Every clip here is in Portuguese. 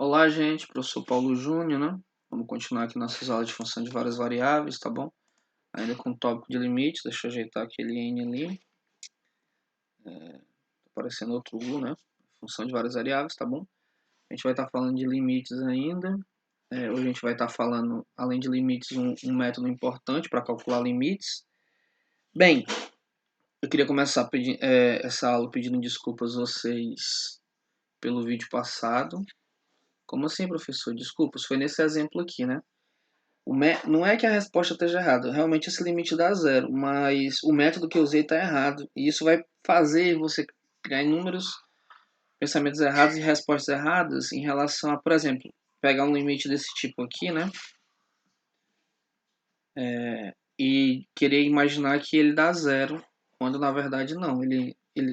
Olá, gente, professor Paulo Júnior, né? Vamos continuar aqui nossas aulas de função de várias variáveis, tá bom? Ainda com o tópico de limites, deixa eu ajeitar aquele N ali. Tá aparecendo outro U, né? Função de várias variáveis, tá bom? A gente vai estar falando de limites ainda. Hoje a gente vai estar falando, além de limites, um método importante para calcular limites. Bem, eu queria começar essa aula pedindo desculpas a vocês pelo vídeo passado. Como assim, professor? Desculpas, foi nesse exemplo aqui, né? Não é que a resposta esteja errada, realmente esse limite dá zero, mas o método que eu usei está errado. E isso vai fazer você criar inúmeros pensamentos errados e respostas erradas em relação a, por exemplo, pegar um limite desse tipo aqui, né? E querer imaginar que ele dá zero, quando na verdade não.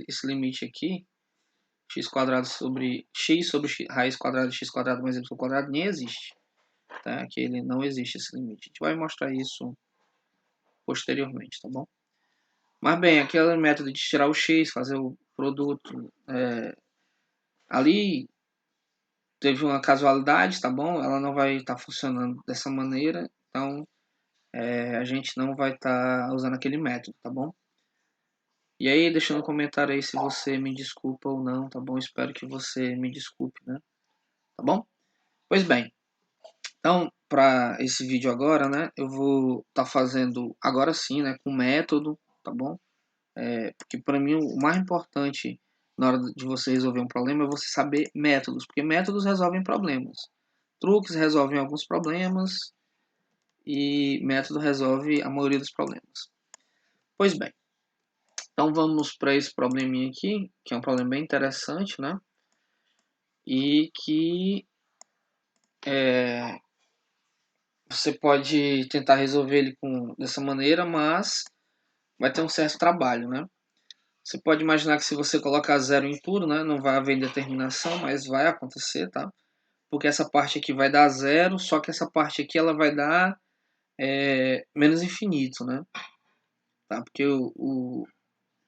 Esse limite aqui, x² sobre x sobre raiz quadrada de x² mais y² nem existe. Tá? Que ele não existe esse limite. A gente vai mostrar isso posteriormente, tá bom? Mas bem, aquele método de tirar o x, fazer o produto, ali teve uma casualidade, tá bom? Ela não vai estar funcionando dessa maneira, então a gente não vai estar usando aquele método, tá bom? E aí, deixa no comentário aí se você me desculpa ou não, tá bom? Espero que você me desculpe, né? Tá bom? Pois bem, então, para esse vídeo agora, né, eu vou estar fazendo agora sim, né, com método, tá bom? Porque para mim o mais importante na hora de você resolver um problema é você saber métodos, porque métodos resolvem problemas. Truques resolvem alguns problemas e método resolve a maioria dos problemas. Pois bem, então vamos para esse probleminha aqui, que é um problema bem interessante, né? E que você pode tentar resolver ele dessa maneira, mas vai ter um certo trabalho, né? Você pode imaginar que se você colocar zero em tudo, né, não vai haver indeterminação, mas vai acontecer, tá? Porque essa parte aqui vai dar zero, só que essa parte aqui ela vai dar menos infinito, né? Tá? Porque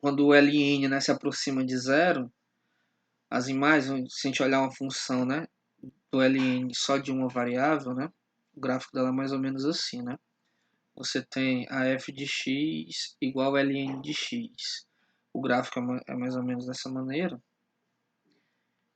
quando o ln, né, se aproxima de zero, as imagens, se a gente olhar uma função, né, do ln só de uma variável, né, o gráfico dela é mais ou menos assim, né? Você tem a f de x igual a ln de x. O gráfico é mais ou menos dessa maneira.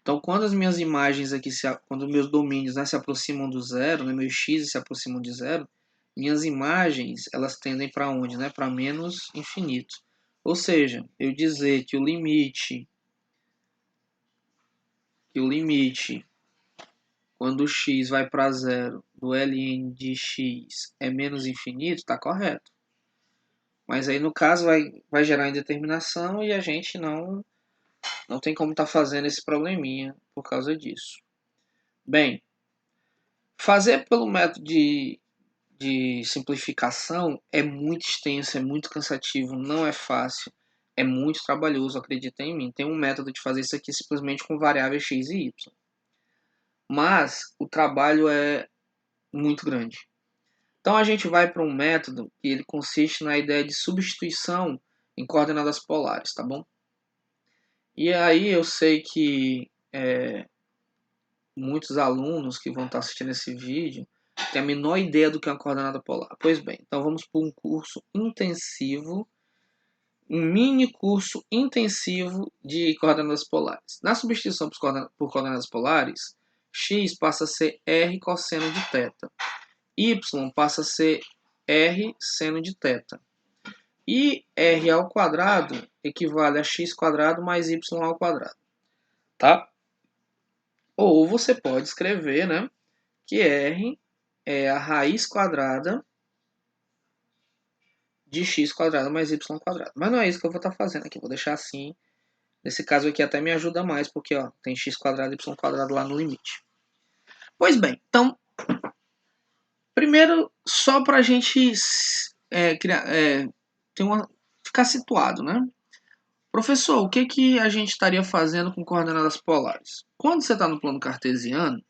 Então, quando as minhas imagens aqui, quando meus domínios, né, se aproximam do zero, né, meus x se aproximam de zero, minhas imagens elas tendem para onde? Né? Para menos infinito. Ou seja, eu dizer que o limite, quando o x vai para zero, do ln de x é menos infinito, está correto. Mas aí no caso vai gerar indeterminação e a gente não tem como estar fazendo esse probleminha por causa disso. Bem, fazer pelo método de simplificação é muito extenso, é muito cansativo, não é fácil, é muito trabalhoso, acredita em mim. Tem um método de fazer isso aqui simplesmente com variáveis x e y. Mas o trabalho é muito grande. Então a gente vai para um método que ele consiste na ideia de substituição em coordenadas polares, tá bom? E aí eu sei que muitos alunos que vão estar assistindo esse vídeo têm a menor ideia do que é uma coordenada polar. Pois bem, então vamos para um curso intensivo, um mini curso intensivo de coordenadas polares. Na substituição por coordenadas polares, x passa a ser r cosseno de θ, y passa a ser r seno de θ. E r ao quadrado equivale a x² mais y ao quadrado. Tá? Ou você pode escrever, né, que r é a raiz quadrada de x² mais y². Mas não é isso que eu vou estar fazendo aqui. Vou deixar assim. Nesse caso aqui até me ajuda mais, porque ó, tem x² e y² lá no limite. Pois bem, então, primeiro, só para a gente ficar situado, né? Professor, o que a gente estaria fazendo com coordenadas polares? Quando você está no plano cartesiano,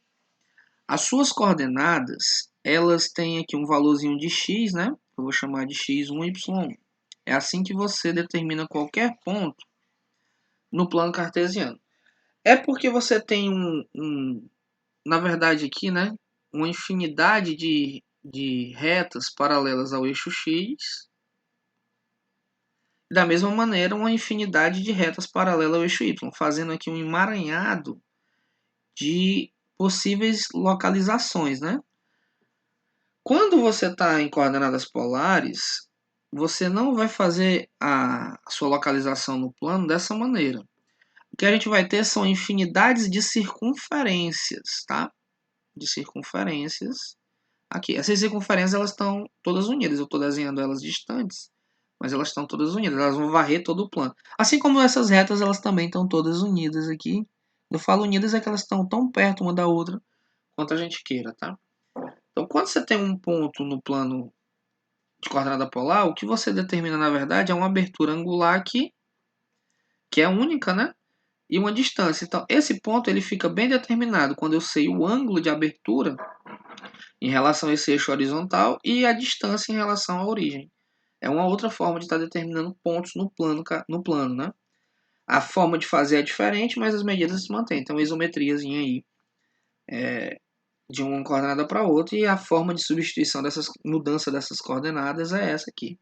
as suas coordenadas, elas têm aqui um valorzinho de x, né? Eu vou chamar de x1, y1. É assim que você determina qualquer ponto no plano cartesiano. É porque você tem na verdade, aqui, né, uma infinidade de retas paralelas ao eixo x. Da mesma maneira, uma infinidade de retas paralelas ao eixo y, fazendo aqui um emaranhado de possíveis localizações, né? Quando você está em coordenadas polares, você não vai fazer a sua localização no plano dessa maneira. O que a gente vai ter são infinidades de circunferências, tá? De circunferências aqui. Essas circunferências elas estão todas unidas. Eu estou desenhando elas distantes, mas elas estão todas unidas. Elas vão varrer todo o plano. Assim como essas retas, elas também estão todas unidas aqui. Eu falo unidas é que elas estão tão perto uma da outra quanto a gente queira, tá? Então, quando você tem um ponto no plano de coordenada polar, o que você determina, na verdade, é uma abertura angular aqui, que é única, né? E uma distância. Então, esse ponto ele fica bem determinado quando eu sei o ângulo de abertura em relação a esse eixo horizontal e a distância em relação à origem. É uma outra forma de estar determinando pontos no plano, né? A forma de fazer é diferente, mas as medidas se mantêm. Então, isometriazinha aí de uma coordenada para outra e a forma de substituição dessas mudança dessas coordenadas é essa aqui.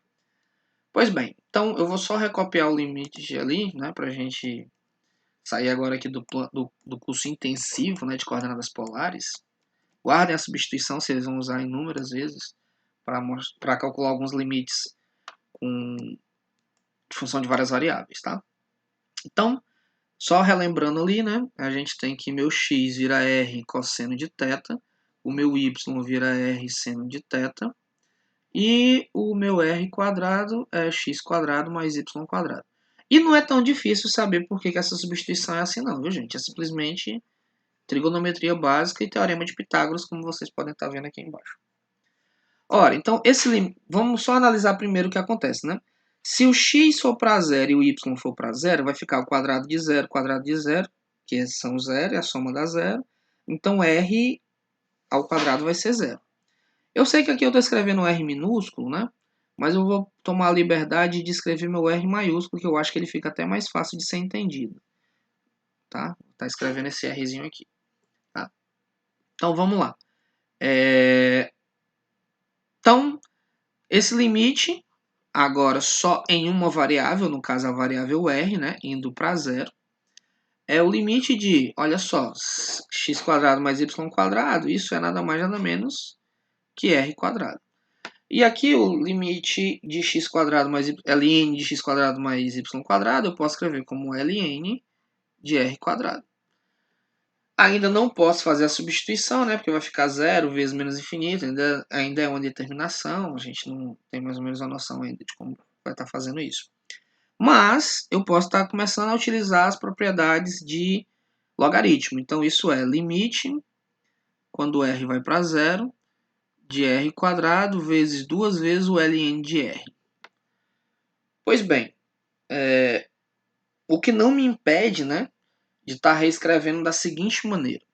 Pois bem, então eu vou só recopiar o limite ali, né, para a gente sair agora aqui do curso intensivo, né, de coordenadas polares. Guardem a substituição, se eles vão usar inúmeras vezes para calcular alguns limites com função de várias variáveis, tá? Então, só relembrando ali, né, a gente tem que meu x vira r cosseno de θ, o meu y vira r seno de θ, e o meu r quadrado é x quadrado mais y quadrado. E não é tão difícil saber por que essa substituição é assim não, viu gente? É simplesmente trigonometria básica e teorema de Pitágoras, como vocês podem estar vendo aqui embaixo. Ora, então, vamos só analisar primeiro o que acontece, né? Se o x for para zero e o y for para zero, vai ficar o quadrado de zero, que são zero, é a soma da zero. Então, r ao quadrado vai ser zero. Eu sei que aqui eu estou escrevendo R minúsculo, né? Mas eu vou tomar a liberdade de escrever meu R maiúsculo, que eu acho que ele fica até mais fácil de ser entendido. Tá? Tá escrevendo esse Rzinho aqui. Tá? Então, vamos lá. Então, esse limite, agora só em uma variável, no caso a variável R, né? Indo para zero, é o limite de, olha só, x quadrado mais y quadrado, isso é nada mais nada menos que R quadrado. E aqui o limite de x quadrado mais ln de x quadrado mais y quadrado, eu posso escrever como ln de r quadrado. Ainda não posso fazer a substituição, né? Porque vai ficar zero vezes menos infinito, ainda é uma determinação, a gente não tem mais ou menos a noção ainda de como vai estar fazendo isso. Mas eu posso estar começando a utilizar as propriedades de logaritmo. Então isso é limite, quando r vai para zero, de r quadrado vezes duas vezes o ln de r. Pois bem, o que não me impede, né, de estar reescrevendo da seguinte maneira.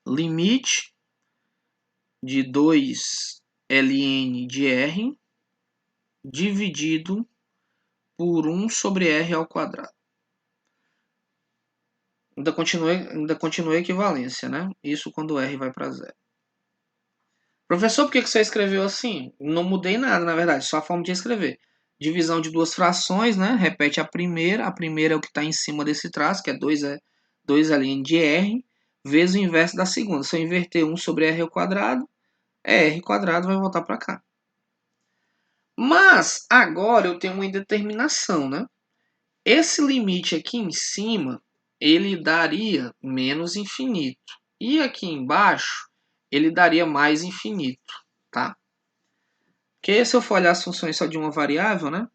Limite de 2ln de r dividido por 1 sobre r ao quadrado. Ainda continua a equivalência, né? Isso quando r vai para zero. Professor, por que você escreveu assim? Não mudei nada, na verdade, só a forma de escrever. Divisão de duas frações, né? Repete a primeira é o que está em cima desse traço, que é 2ln de r, vezes o inverso da segunda. Se eu inverter 1 sobre r ao quadrado, r quadrado vai voltar para cá. Mas agora eu tenho uma indeterminação, né? Esse limite aqui em cima, ele daria menos infinito. E aqui embaixo, ele daria mais infinito, tá? Porque se eu for olhar as funções só de uma variável, né?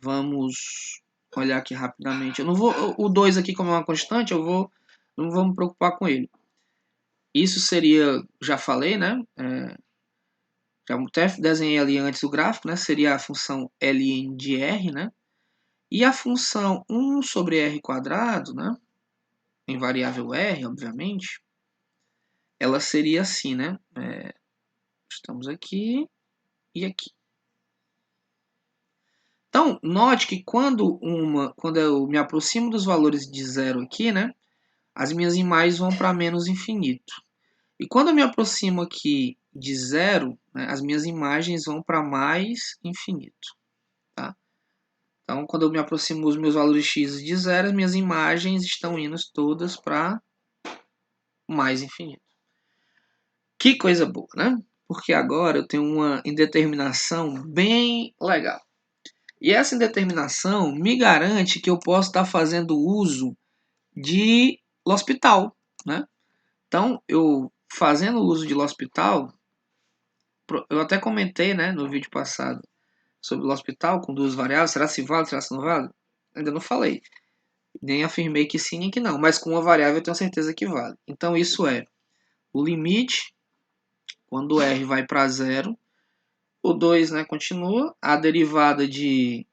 Vamos olhar aqui rapidamente. Eu não vou, o 2 aqui, como é uma constante, não vou me preocupar com ele. Isso seria, já falei, né? Já até desenhei ali antes o gráfico, né? Seria a função ln de r, né? E a função 1 sobre r quadrado, né? Em variável r, obviamente, ela seria assim, né? Estamos aqui e aqui. Então, note que quando eu me aproximo dos valores de zero aqui, né? as minhas imagens vão para menos infinito. E quando eu me aproximo aqui de zero, né, as minhas imagens vão para mais infinito. Tá? Então, quando eu me aproximo dos meus valores x de zero, as minhas imagens estão indo todas para mais infinito. Que coisa boa, né? Porque agora eu tenho uma indeterminação bem legal. E essa indeterminação me garante que eu posso estar fazendo uso de L'Hospital, né? Então, eu fazendo uso de L'Hospital, eu até comentei, né, no vídeo passado sobre o L'Hospital com duas variáveis, será se vale, será se não vale? Ainda não falei, nem afirmei que sim nem que não, mas com uma variável eu tenho certeza que vale. Então, isso é o limite, quando r vai para zero, o 2, né, continua, a derivada de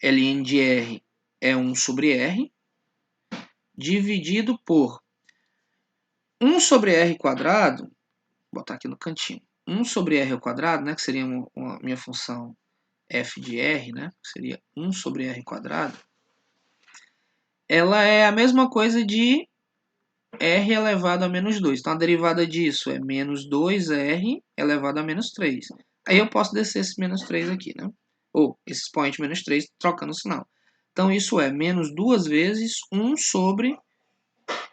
ln de r é 1 sobre r, dividido por 1 sobre r quadrado, vou botar aqui no cantinho, 1 sobre r ao quadrado, né, que seria uma minha função f de r, né, que seria 1 sobre r quadrado, ela é a mesma coisa de r elevado a menos 2. Então, a derivada disso é menos 2r elevado a menos 3. Aí eu posso descer esse menos 3 aqui, né? Ou esse expoente menos 3, trocando o sinal. Então, isso é menos 2 vezes 1 sobre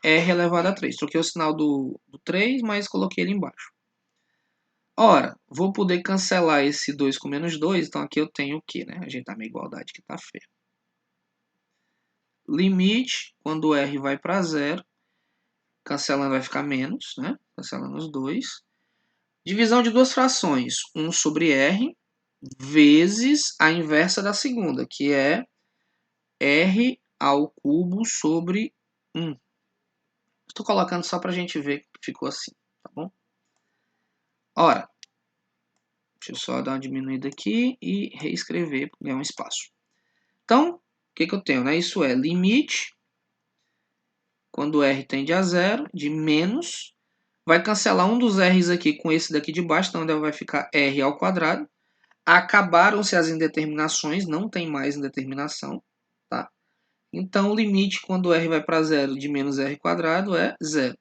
r elevado a 3. Troquei o sinal do 3, mas coloquei ele embaixo. Ora, vou poder cancelar esse 2 com menos 2, então aqui eu tenho o quê, né? Ajeitar minha igualdade que tá feia. Limite, quando r vai para zero, cancelando vai ficar menos, né? Cancelando os 2. Divisão de duas frações, 1 sobre r, vezes a inversa da segunda, que é r ao cubo sobre 1. Estou colocando só para a gente ver que ficou assim, tá bom? Ora, deixa eu só dar uma diminuída aqui e reescrever, para ganhar um espaço. Então, o que eu tenho? Né? Isso é limite, quando r tende a zero, de menos, vai cancelar um dos r's aqui com esse daqui de baixo, então vai ficar r ao quadrado. Acabaram-se as indeterminações, não tem mais indeterminação, tá? Então, o limite quando r vai para zero de menos r quadrado é zero.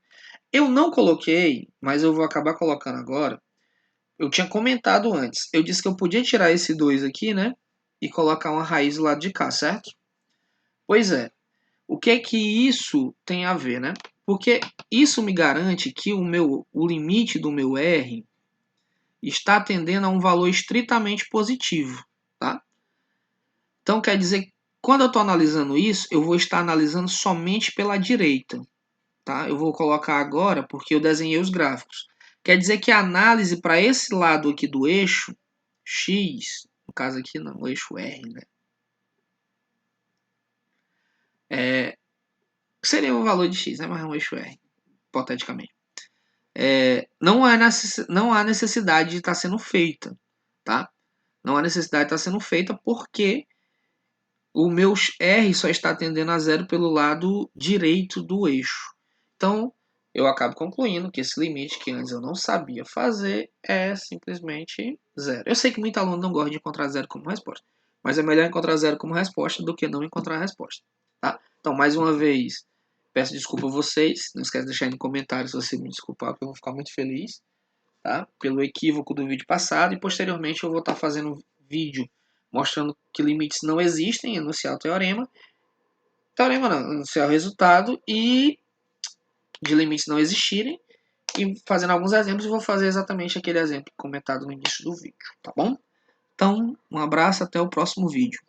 Eu não coloquei, mas eu vou acabar colocando agora. Eu tinha comentado antes. Eu disse que eu podia tirar esse 2 aqui, né? E colocar uma raiz do lado de cá, certo? Pois é. O que é que isso tem a ver, né? Porque isso me garante que o limite do meu r está tendendo a um valor estritamente positivo, tá? Então quer dizer que quando eu estou analisando isso, eu vou estar analisando somente pela direita, tá? Eu vou colocar agora porque eu desenhei os gráficos. Quer dizer que a análise para esse lado aqui do eixo x, no caso aqui não, o eixo r, né? Seria o valor de x, né? Mas é um eixo r, hipoteticamente. Não há necessidade de estar sendo feita, tá? Não há necessidade de estar sendo feita porque o meu R só está tendendo a zero pelo lado direito do eixo. Então, eu acabo concluindo que esse limite que antes eu não sabia fazer é simplesmente zero. Eu sei que muito aluno não gosta de encontrar zero como resposta, mas é melhor encontrar zero como resposta do que não encontrar a resposta. Tá? Então, mais uma vez, peço desculpa a vocês. Não esquece de deixar aí no comentário se você me desculpar, porque eu vou ficar muito feliz, tá? Pelo equívoco do vídeo passado. E posteriormente eu vou estar fazendo um vídeo mostrando que limites não existem, enunciar o teorema. Teorema não, enunciar o resultado e de limites não existirem. E fazendo alguns exemplos, eu vou fazer exatamente aquele exemplo comentado no início do vídeo, tá bom? Então, um abraço, até o próximo vídeo.